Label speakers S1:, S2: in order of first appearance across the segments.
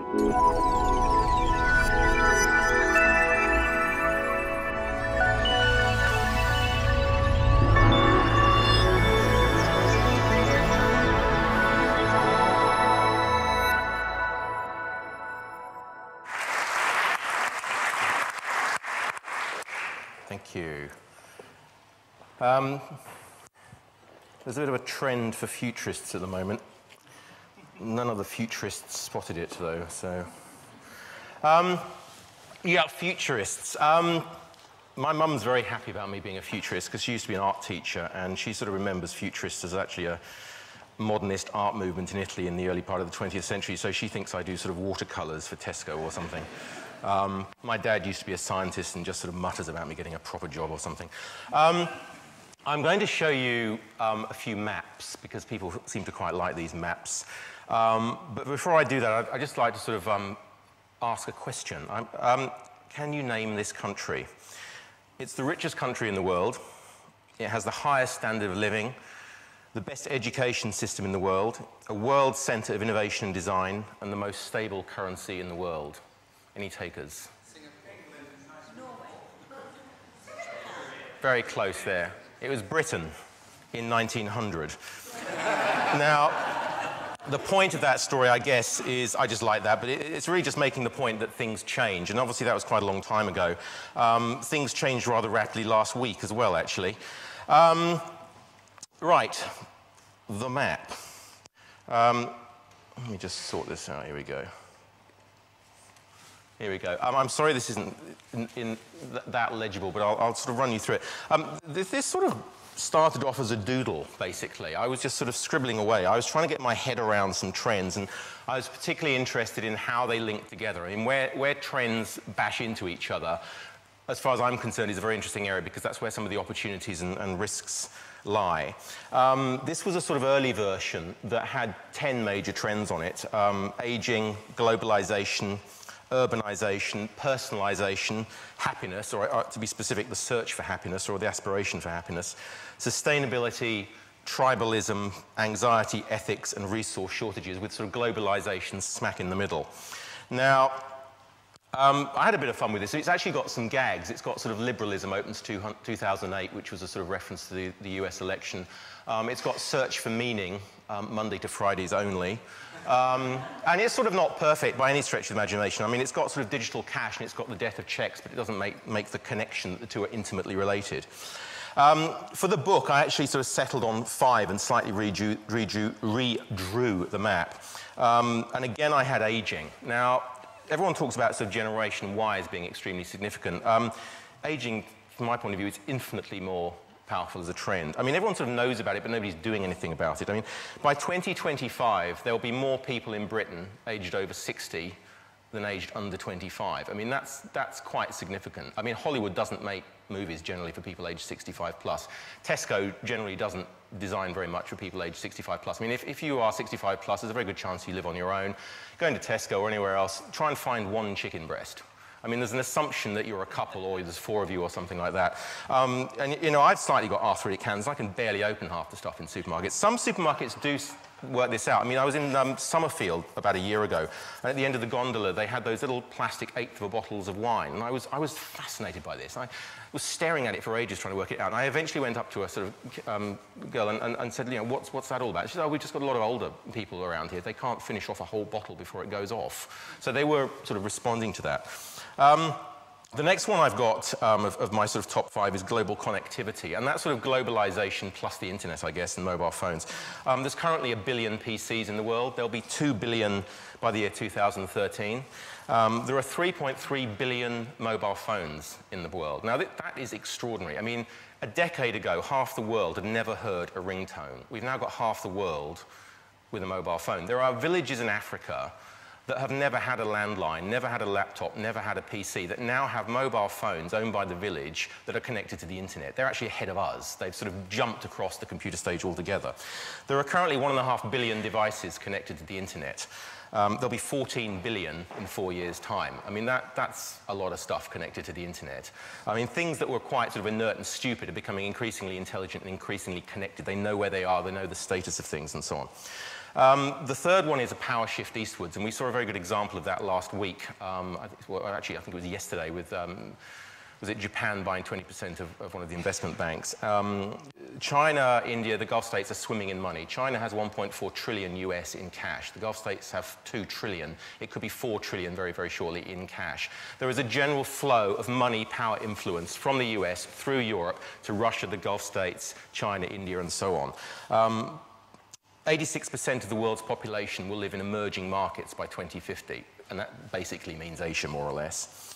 S1: Thank you. There's a bit of a trend for futurists at the moment. None of the futurists spotted it, though, so... yeah, futurists. My mum's very happy about me being a futurist because she used to be an art teacher, and she sort of remembers futurists as actually a modernist art movement in Italy in the early part of the 20th century, so she thinks I do sort of watercolours for Tesco or something. My dad used to be a scientist and just sort of mutters about me getting a proper job or something. I'm going to show you a few maps because people seem to quite like these maps. But before I do that, I'd just like to sort of ask a question. Can you name this country? It's the richest country in the world. It has the highest standard of living, the best education system in the world, a world centre of innovation and design, and the most stable currency in the world. Any takers? Very close there. It was Britain in 1900. Now, the point of that story, I guess, is, I just like that, but it's really just making the point that things change, and obviously that was quite a long time ago. Things changed rather rapidly last week as well, actually. Right, the map. Let me just sort this out, here we go. Here we go. I'm sorry this isn't that legible, but I'll sort of run you through it. This sort of started off as a doodle, basically. I was just sort of scribbling away. I was trying to get my head around some trends, and I was particularly interested in how they link together. I mean, where trends bash into each other, as far as I'm concerned, is a very interesting area because that's where some of the opportunities and risks lie. This was a sort of early version that had 10 major trends on it. Aging, globalization, urbanization, personalization, happiness, or to be specific, the search for happiness or the aspiration for happiness, sustainability, tribalism, anxiety, ethics, and resource shortages, with sort of globalization smack in the middle. Now, I had a bit of fun with this. It's actually got some gags. It's got sort of liberalism opens 2008, which was a sort of reference to the US election. It's got search for meaning, Monday to Fridays only. And it's sort of not perfect by any stretch of the imagination. I mean, it's got sort of digital cash and it's got the death of checks, but it doesn't make the connection that the two are intimately related. For the book, I actually sort of settled on 5 and slightly redrew the map. And again, I had aging. Now, everyone talks about sort of Generation Y as being extremely significant. Aging, from my point of view, is infinitely more powerful as a trend. I mean, everyone sort of knows about it, but nobody's doing anything about it. I mean, by 2025, there will be more people in Britain aged over 60 than aged under 25. I mean, that's quite significant. I mean, Hollywood doesn't make movies generally for people aged 65 plus. Tesco generally doesn't design very much for people aged 65 plus. I mean, if you are 65 plus, there's a very good chance you live on your own. Going to Tesco or anywhere else, try and find one chicken breast. I mean, there's an assumption that you're a couple or there's 4 of you or something like that. And, you know, I've slightly got arthritic hands. I can barely open half the stuff in supermarkets. Some supermarkets do work this out. I mean, I was in Summerfield about a year ago, and at the end of the gondola, they had those little plastic 1/8 of bottles of wine, and I was fascinated by this. I was staring at it for ages trying to work it out, and I eventually went up to a sort of girl and said, you know, what's that all about? She said, oh, we've just got a lot of older people around here. They can't finish off a whole bottle before it goes off. So they were sort of responding to that. The next one I've got of my sort of top 5 is global connectivity, and that's sort of globalization plus the internet, I guess, and mobile phones. There's currently 1 billion PCs in the world. There'll be 2 billion by the year 2013. There are 3.3 billion mobile phones in the world. Now, that is extraordinary. I mean, a decade ago, half the world had never heard a ringtone. We've now got half the world with a mobile phone. There are villages in Africa that have never had a landline, never had a laptop, never had a PC, that now have mobile phones owned by the village that are connected to the internet. They're actually ahead of us. They've sort of jumped across the computer stage altogether. There are currently 1.5 billion devices connected to the internet. There'll be 14 billion in 4 years' time. I mean, that's a lot of stuff connected to the internet. I mean, things that were quite sort of inert and stupid are becoming increasingly intelligent and increasingly connected. They know where they are, they know the status of things, and so on. The third one is a power shift eastwards, and we saw a very good example of that last week. I think it was yesterday with, was it Japan buying 20% of one of the investment banks. China, India, the Gulf states are swimming in money. China has 1.4 trillion US in cash. The Gulf states have 2 trillion. It could be 4 trillion very, very shortly in cash. There is a general flow of money, power, influence from the US through Europe to Russia, the Gulf states, China, India, and so on. 86% of the world's population will live in emerging markets by 2050, and that basically means Asia, more or less.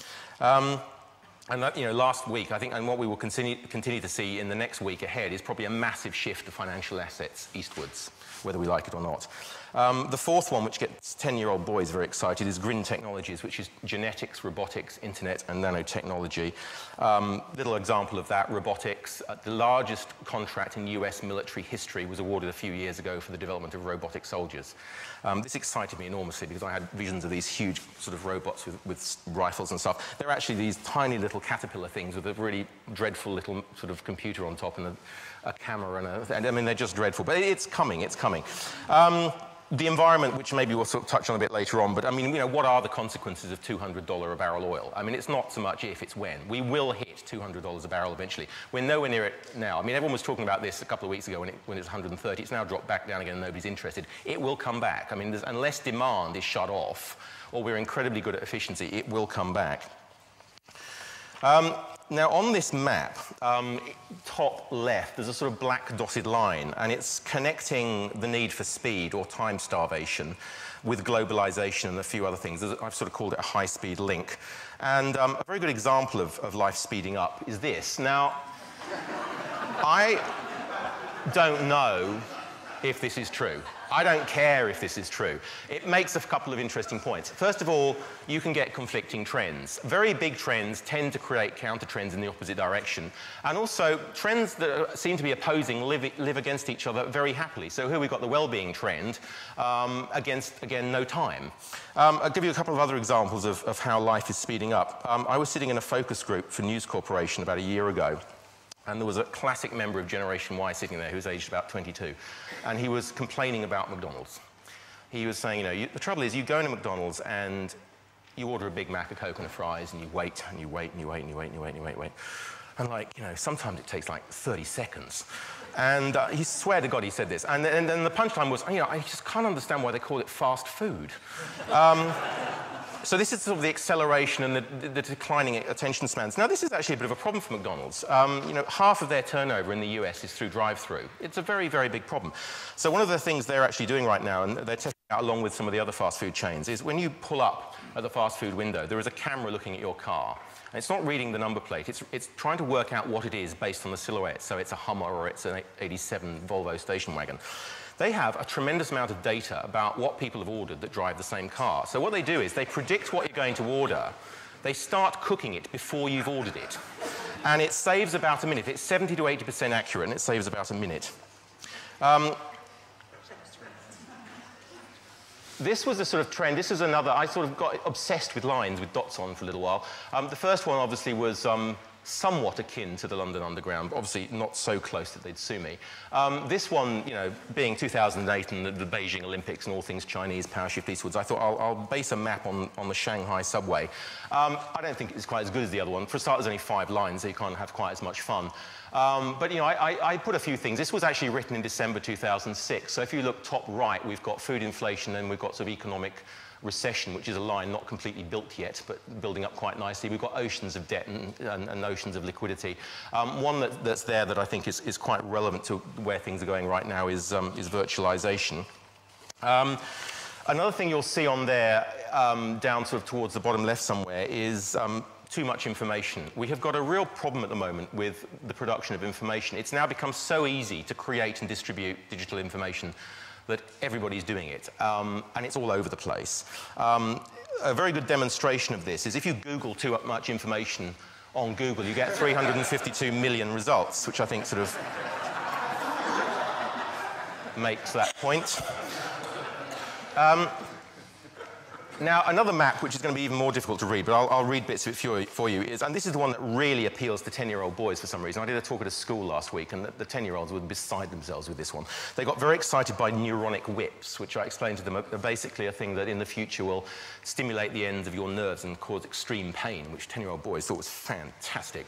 S1: And that, last week, I think, and what we will continue to see in the next week ahead is probably a massive shift of financial assets eastwards, whether we like it or not. The fourth one, which gets 10-year-old boys very excited, is green technologies, which is genetics, robotics, internet, and nanotechnology. Little example of that, robotics. The largest contract in US military history was awarded a few years ago for the development of robotic soldiers. This excited me enormously because I had visions of these huge sort of robots with rifles and stuff. They're actually these tiny little caterpillar things with a really dreadful little sort of computer on top and a camera and I mean, they're just dreadful. But it's coming, it's coming. The environment, which maybe we'll sort of touch on a bit later on, but I mean, what are the consequences of $200 a barrel oil? I mean, it's not so much if, it's when. We will hit $200 a barrel eventually. We're nowhere near it now. I mean, everyone was talking about this a couple of weeks ago when it was 130. It's now dropped back down again and nobody's interested. It will come back. I mean, unless demand is shut off or we're incredibly good at efficiency, it will come back. Now, on this map, top left, there's a sort of black dotted line, and it's connecting the need for speed or time starvation with globalization and a few other things. I've sort of called it a high-speed link. And a very good example of life speeding up is this. Now, I don't know if this is true. I don't care if this is true. It makes a couple of interesting points. First of all, you can get conflicting trends. Very big trends tend to create counter trends in the opposite direction. And also, trends that seem to be opposing live against each other very happily. So here we've got the well-being trend against, again, no time. I'll give you a couple of other examples of how life is speeding up. I was sitting in a focus group for News Corporation about a year ago. And there was a classic member of Generation Y sitting there who was aged about 22. And he was complaining about McDonald's. He was saying, the trouble is you go into McDonald's and you order a Big Mac, a Coke and a fries, and you wait, and you wait, and you wait, and you wait, and you wait, and you wait. And sometimes it takes like 30 seconds. And he swear to God he said this. And then the punchline was, I just can't understand why they call it fast food. So this is sort of the acceleration and the declining attention spans. Now, this is actually a bit of a problem for McDonald's. Half of their turnover in the US is through drive-through. It's a very, very big problem. So one of the things they're actually doing right now, and they're testing out along with some of the other fast food chains, is when you pull up at the fast food window, there is a camera looking at your car. And it's not reading the number plate. It's trying to work out what it is based on the silhouette. So it's a Hummer or it's an 87 Volvo station wagon. They have a tremendous amount of data about what people have ordered that drive the same car. So what they do is they predict what you're going to order. They start cooking it before you've ordered it. And it saves about a minute. It's 70 to 80% accurate, and it saves about a minute. This was a sort of trend. This is another. I sort of got obsessed with lines with dots on for a little while. The first one, obviously, was somewhat akin to the London Underground, but obviously not so close that they'd sue me. This one, being 2008 and the Beijing Olympics and all things Chinese, power shift eastwards, I thought I'll base a map on the Shanghai subway. I don't think it's quite as good as the other one. For a start, there's only 5 lines, so you can't have quite as much fun. But I put a few things. This was actually written in December 2006. So if you look top right, we've got food inflation, and we've got sort of economic recession, which is a line not completely built yet, but building up quite nicely. We've got oceans of debt and oceans of liquidity. One that's there that I think is quite relevant to where things are going right now is virtualization. Another thing you'll see on there, down sort of towards the bottom left somewhere, is too much information. We have got a real problem at the moment with the production of information. It's now become so easy to create and distribute digital information that everybody's doing it, and it's all over the place. A very good demonstration of this is if you Google too much information on Google, you get 352 million results, which I think sort of makes that point. Now, another map, which is going to be even more difficult to read, but I'll read bits of it for you, is, and this is the one that really appeals to 10-year-old boys for some reason. I did a talk at a school last week, and the 10-year-olds were beside themselves with this one. They got very excited by neuronic whips, which I explained to them are basically a thing that in the future will stimulate the ends of your nerves and cause extreme pain, which 10-year-old boys thought was fantastic.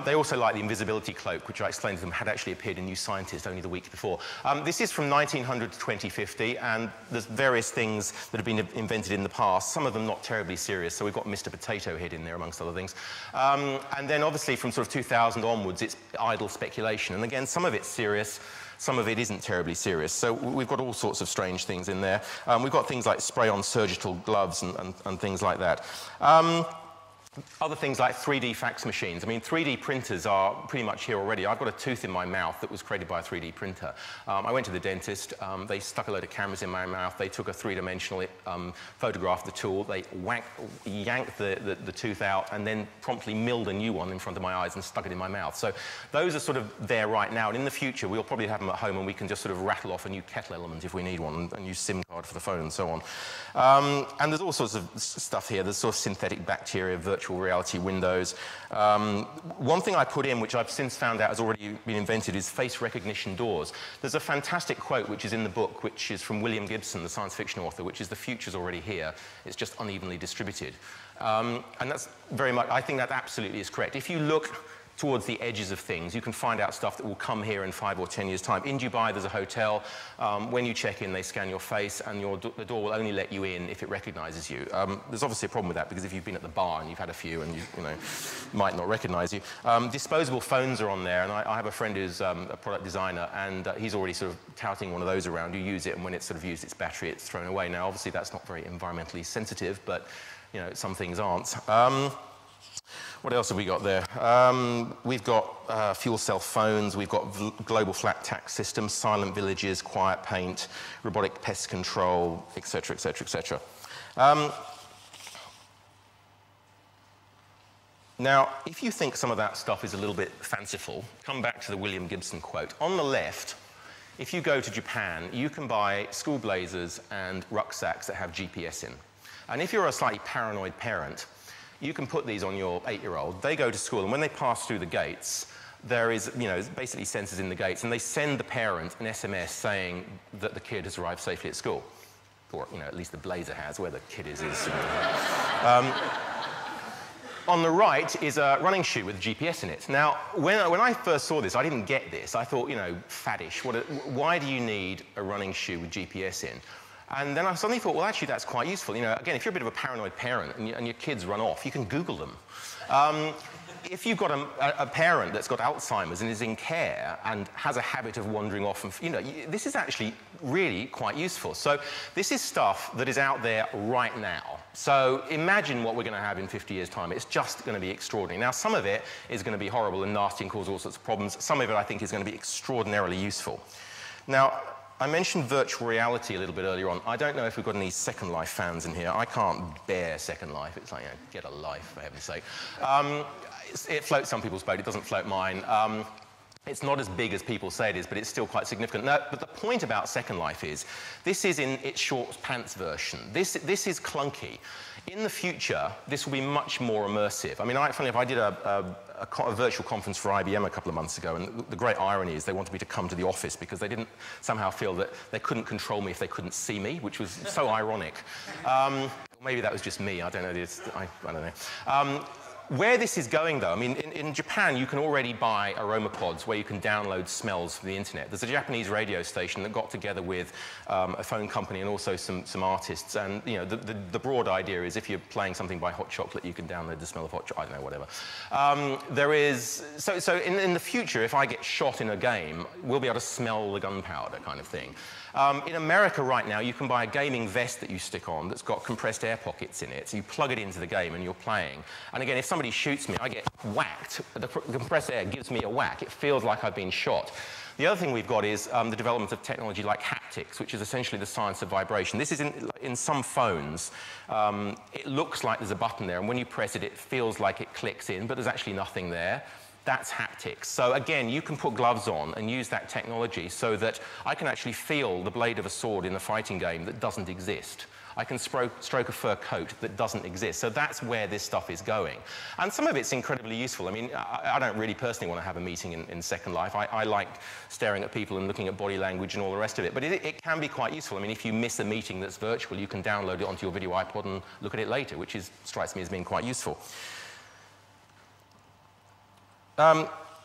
S1: They also liked the invisibility cloak, which I explained to them had actually appeared in New Scientist only the week before. This is from 1900 to 2050, and there's various things that have been invented in the past, some of them not terribly serious. So we've got Mr. Potato Head in there, amongst other things. And then obviously from sort of 2000 onwards, it's idle speculation. And again, some of it's serious, some of it isn't terribly serious. So we've got all sorts of strange things in there. We've got things like spray-on surgical gloves and things like that. Other things like 3D fax machines. I mean, 3D printers are pretty much here already. I've got a tooth in my mouth that was created by a 3D printer. I went to the dentist. They stuck a load of cameras in my mouth. They took a three-dimensional photograph of the tool. They yanked the tooth out and then promptly milled a new one in front of my eyes and stuck it in my mouth. So those are sort of there right now. And in the future, we'll probably have them at home and we can just sort of rattle off a new kettle element if we need one and use SIM card for the phone and so on. And there's all sorts of stuff here. There's sort of synthetic bacteria, virtual reality windows. One thing I put in, which I've since found out has already been invented, is face recognition doors. There's a fantastic quote which is in the book, which is from William Gibson, the science fiction author, which is, "The future's already here, it's just unevenly distributed." And that's very much, I think that absolutely is correct. If you look towards the edges of things, you can find out stuff that will come here in 5 or 10 years' time. In Dubai, there's a hotel. When you check in, they scan your face, and the door will only let you in if it recognizes you. There's obviously a problem with that, because if you've been at the bar and you've had a few and you might not recognize you. Disposable phones are on there, and I have a friend who's a product designer, and he's already sort of touting one of those around. You use it, and when it's sort of used its battery, it's thrown away. Now, obviously, that's not very environmentally sensitive, but some things aren't. What else have we got there? We've got fuel cell phones, we've got global flat tax systems, silent villages, quiet paint, robotic pest control, etc., etc., etc. Now, if you think some of that stuff is a little bit fanciful, come back to the William Gibson quote. On the left, if you go to Japan, you can buy school blazers and rucksacks that have GPS in. And if you're a slightly paranoid parent, you can put these on your 8-year-old. They go to school, and when they pass through the gates, there is, basically sensors in the gates, and they send the parent an SMS saying that the kid has arrived safely at school. Or, at least the blazer has. Where the kid is. On the right is a running shoe with GPS in it. Now, when I first saw this, I didn't get this. I thought, faddish. Why do you need a running shoe with GPS in? And then I suddenly thought, well, actually, that's quite useful. Again, if you're a bit of a paranoid parent and your kids run off, you can Google them. If you've got a parent that's got Alzheimer's and is in care and has a habit of wandering off, this is actually really quite useful. So this is stuff that is out there right now. So imagine what we're going to have in 50 years' time. It's just going to be extraordinary. Now, some of it is going to be horrible and nasty and cause all sorts of problems. Some of it, I think, is going to be extraordinarily useful. Now, I mentioned virtual reality a little bit earlier on. I don't know if we've got any Second Life fans in here. I can't bear Second Life. It's like, get a life, for heaven's sake. It floats some people's boat. It doesn't float mine. It's not as big as people say it is, but it's still quite significant. Now, but the point about Second Life is, this is in its short pants version. This is clunky. In the future, this will be much more immersive. I mean, funnily enough, I did a virtual conference for IBM a couple of months ago, and the great irony is they wanted me to come to the office because they didn't somehow feel that they couldn't control me if they couldn't see me, which was so ironic. Maybe that was just me. I don't know. I don't know. Where this is going, though, I mean, in Japan, you can already buy aroma pods where you can download smells from the internet. There's a Japanese radio station that got together with a phone company and also some artists. And, the broad idea is if you're playing something by Hot Chocolate, you can download the smell of hot chocolate. I don't know, whatever. There is... So in the future, if I get shot in a game, we'll be able to smell the gunpowder kind of thing. In America right now, you can buy a gaming vest that you stick on that's got compressed air pockets in it. So you plug it into the game and you're playing. And again, if somebody shoots me, I get whacked. The compressed air gives me a whack. It feels like I've been shot. The other thing we've got is the development of technology like haptics, which is essentially the science of vibration. This is in some phones. It looks like there's a button there, and when you press it, it feels like it clicks in, but there's actually nothing there. That's haptics. So again, you can put gloves on and use that technology so that I can actually feel the blade of a sword in a fighting game that doesn't exist. I can stroke a fur coat that doesn't exist. So that's where this stuff is going. And some of it's incredibly useful. I mean, I don't really personally want to have a meeting in Second Life. I like staring at people and looking at body language and all the rest of it. But it can be quite useful. I mean, if you miss a meeting that's virtual, you can download it onto your video iPod and look at it later, which strikes me as being quite useful.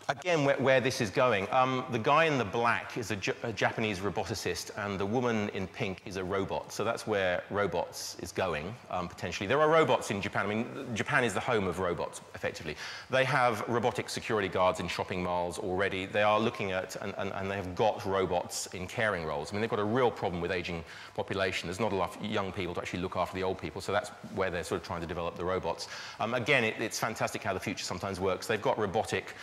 S1: Again, where this is going, the guy in the black is a Japanese roboticist, and the woman in pink is a robot. So that's where robots is going, potentially. There are robots in Japan. I mean, Japan is the home of robots, effectively. They have robotic security guards in shopping malls already. They are looking at, and they have got robots in caring roles. I mean, they've got a real problem with aging population. There's not enough young people to actually look after the old people, so that's where they're sort of trying to develop the robots. Again, it's fantastic how the future sometimes works. They've got robotic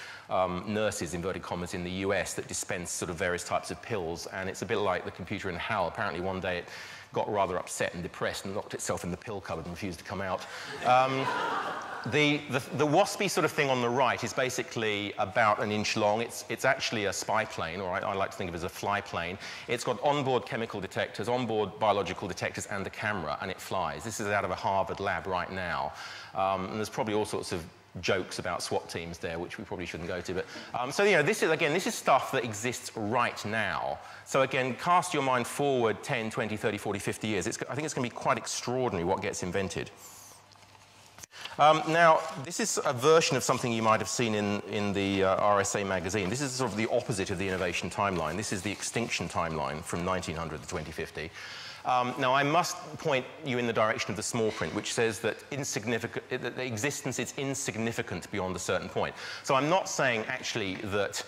S1: nurses, inverted commas, in the US that dispense sort of various types of pills, and it's a bit like the computer in HAL. Apparently one day it got rather upset and depressed and locked itself in the pill cupboard and refused to come out. The waspy sort of thing on the right is basically about an inch long. It's actually a spy plane, or I like to think of it as a fly plane. It's got onboard chemical detectors, onboard biological detectors, and a camera, and it flies. This is out of a Harvard lab right now. And there's probably all sorts of jokes about SWAT teams there, which we probably shouldn't go to. But so, you know, this is stuff that exists right now. So again, cast your mind forward 10, 20, 30, 40, 50 years. I think it's going to be quite extraordinary what gets invented. Now, this is a version of something you might have seen in the RSA magazine. This is sort of the opposite of the innovation timeline. This is the extinction timeline from 1900 to 2050. Now, I must point you in the direction of the small print, which says that the existence is insignificant beyond a certain point. So I'm not saying, actually, that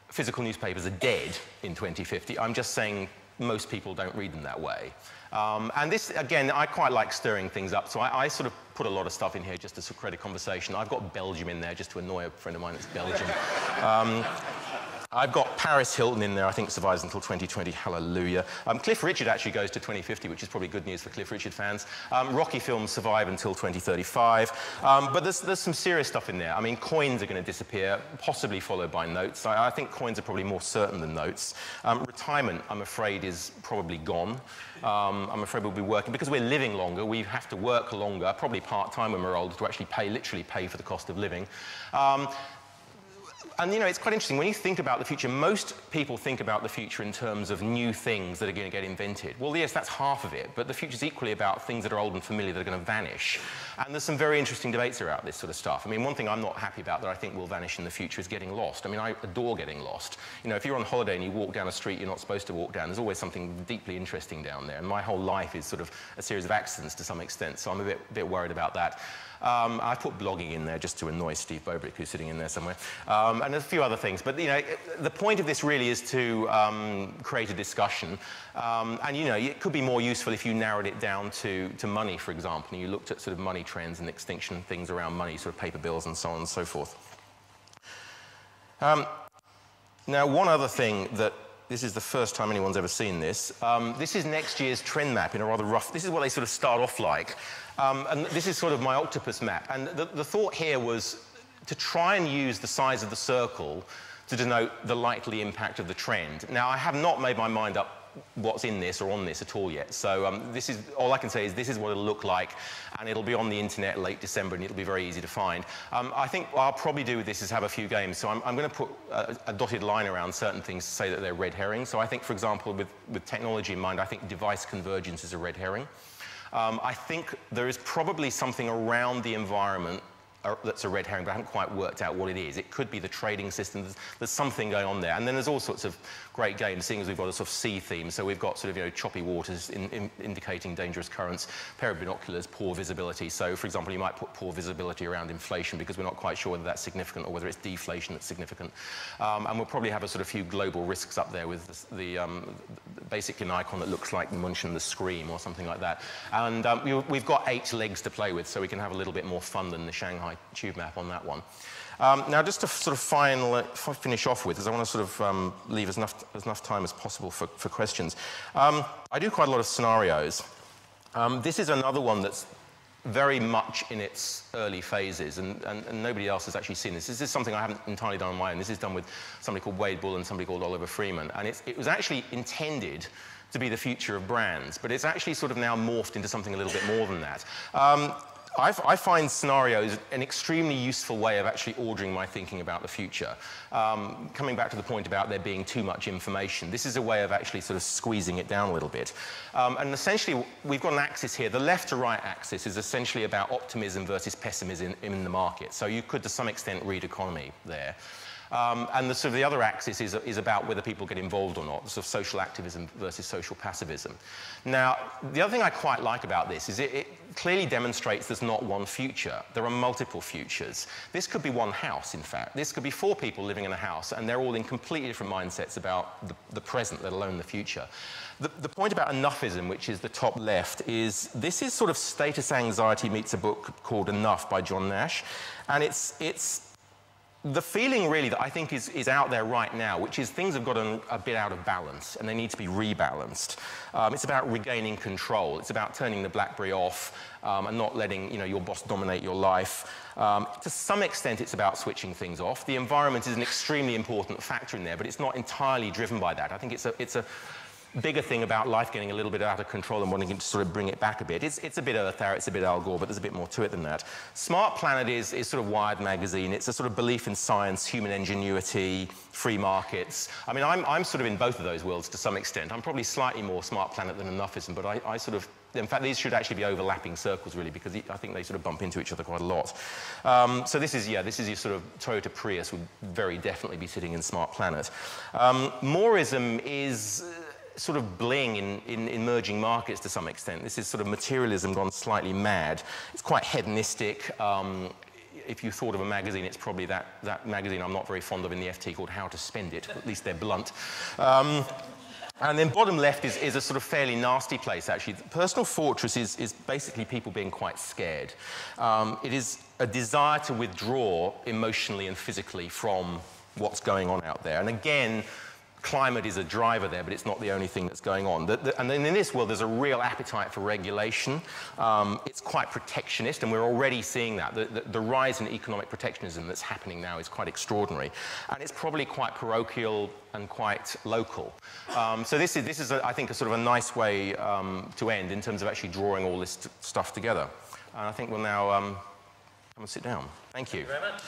S1: physical newspapers are dead in 2050. I'm just saying most people don't read them that way. And this, again, I quite like stirring things up, so I sort of put a lot of stuff in here just to sort of create a conversation. I've got Belgium in there just to annoy a friend of mine that's Belgian. I've got Paris Hilton in there, I think survives until 2020, hallelujah. Cliff Richard actually goes to 2050, which is probably good news for Cliff Richard fans. Rocky films survive until 2035. But there's some serious stuff in there. I mean, coins are going to disappear, possibly followed by notes. I think coins are probably more certain than notes. Retirement, I'm afraid, is probably gone. I'm afraid we'll be working, because we're living longer, we have to work longer, probably part-time when we're older, to actually literally pay for the cost of living. And, you know, it's quite interesting. When you think about the future, most people think about the future in terms of new things that are going to get invented. Well, yes, that's half of it, but the future's equally about things that are old and familiar that are going to vanish. And there's some very interesting debates about this sort of stuff. I mean, one thing I'm not happy about that I think will vanish in the future is getting lost. I mean, I adore getting lost. You know, if you're on holiday and you walk down a street you're not supposed to walk down, there's always something deeply interesting down there. And my whole life is sort of a series of accidents to some extent, so I'm a bit worried about that. I put blogging in there just to annoy Steve Bobrick, who's sitting in there somewhere, and a few other things. But, you know, the point of this really is to create a discussion. And, you know, it could be more useful if you narrowed it down to money, for example, and you looked at sort of money trends and extinction things around money, sort of paper bills and so on and so forth. Now, one other thing that this is the first time anyone's ever seen this. This is next year's trend map in a rather rough... This is what they sort of start off like. And this is sort of my octopus map. And the thought here was to try and use the size of the circle to denote the likely impact of the trend. Now, I have not made my mind up what's in this or on this at all yet. So this is, all I can say is this is what it'll look like, and it'll be on the internet late December, and it'll be very easy to find. I think what I'll probably do with this is have a few games. So I'm going to put a dotted line around certain things to say that they're red herring. So I think, for example, with technology in mind, I think device convergence is a red herring. I think there is probably something around the environment that's a red herring, but I haven't quite worked out what it is. It could be the trading system. There's something going on there. And then there's all sorts of great games, seeing as we've got a sort of sea theme. So we've got sort of, you know, choppy waters indicating dangerous currents, pair of binoculars, poor visibility. So, for example, you might put poor visibility around inflation because we're not quite sure whether that's significant or whether it's deflation that's significant. And we'll probably have a sort of few global risks up there with basically an icon that looks like Munch and the Scream or something like that. And we've got 8 legs to play with, so we can have a little bit more fun than the Shanghai tube map on that one. Now, just to sort of finish off with, because I want to sort of leave as enough time as possible for questions. I do quite a lot of scenarios. This is another one that's very much in its early phases, and nobody else has actually seen this. This is something I haven't entirely done on my own. This is done with somebody called Wade Bull and somebody called Oliver Freeman, and it was actually intended to be the future of brands, but it's actually sort of now morphed into something a little bit more than that. I find scenarios an extremely useful way of actually ordering my thinking about the future. Coming back to the point about there being too much information, this is a way of actually sort of squeezing it down a little bit. And essentially, we've got an axis here. The left to right axis is essentially about optimism versus pessimism in the market. So you could, to some extent, read economy there. And the, sort of the other axis is about whether people get involved or not, sort of social activism versus social passivism. Now, the other thing I quite like about this is it clearly demonstrates there's not one future. There are multiple futures. This could be one house, in fact. This could be 4 people living in a house, and they're all in completely different mindsets about the present, let alone the future. The point about enoughism, which is the top left, is this is sort of status anxiety meets a book called Enough by John Nash, and it's the feeling really that I think is out there right now, which is things have gotten a bit out of balance and they need to be rebalanced. It's about regaining control. It's about turning the BlackBerry off and not letting your boss dominate your life. To some extent, it's about switching things off. The environment is an extremely important factor in there, but it's not entirely driven by that. I think it's a bigger thing about life getting a little bit out of control and wanting to sort of bring it back a bit. It's a bit Earth Hour, it's a bit Al Gore, but there's a bit more to it than that. Smart Planet is sort of Wired magazine. It's a sort of belief in science, human ingenuity, free markets. I mean, I'm sort of in both of those worlds to some extent. I'm probably slightly more Smart Planet than Enoughism, but I sort of, in fact, these should actually be overlapping circles, really, because I think they sort of bump into each other quite a lot. So this is your sort of Toyota Prius would very definitely be sitting in Smart Planet. Moreism is sort of bling in emerging markets to some extent. This is sort of materialism gone slightly mad. It's quite hedonistic. If you thought of a magazine, it's probably that magazine I'm not very fond of in the FT called How to Spend It. At least they're blunt. And then bottom left is a sort of fairly nasty place, actually. Personal Fortress is basically people being quite scared. It is a desire to withdraw emotionally and physically from what's going on out there. And again, climate is a driver there, but it's not the only thing that's going on. And then in this world, there's a real appetite for regulation. It's quite protectionist, and we're already seeing that. The rise in economic protectionism that's happening now is quite extraordinary. And it's probably quite parochial and quite local. So this is I think, a sort of a nice way to end in terms of actually drawing all this stuff together. And I think we'll now come and sit down. Thank you.
S2: Thank you very much.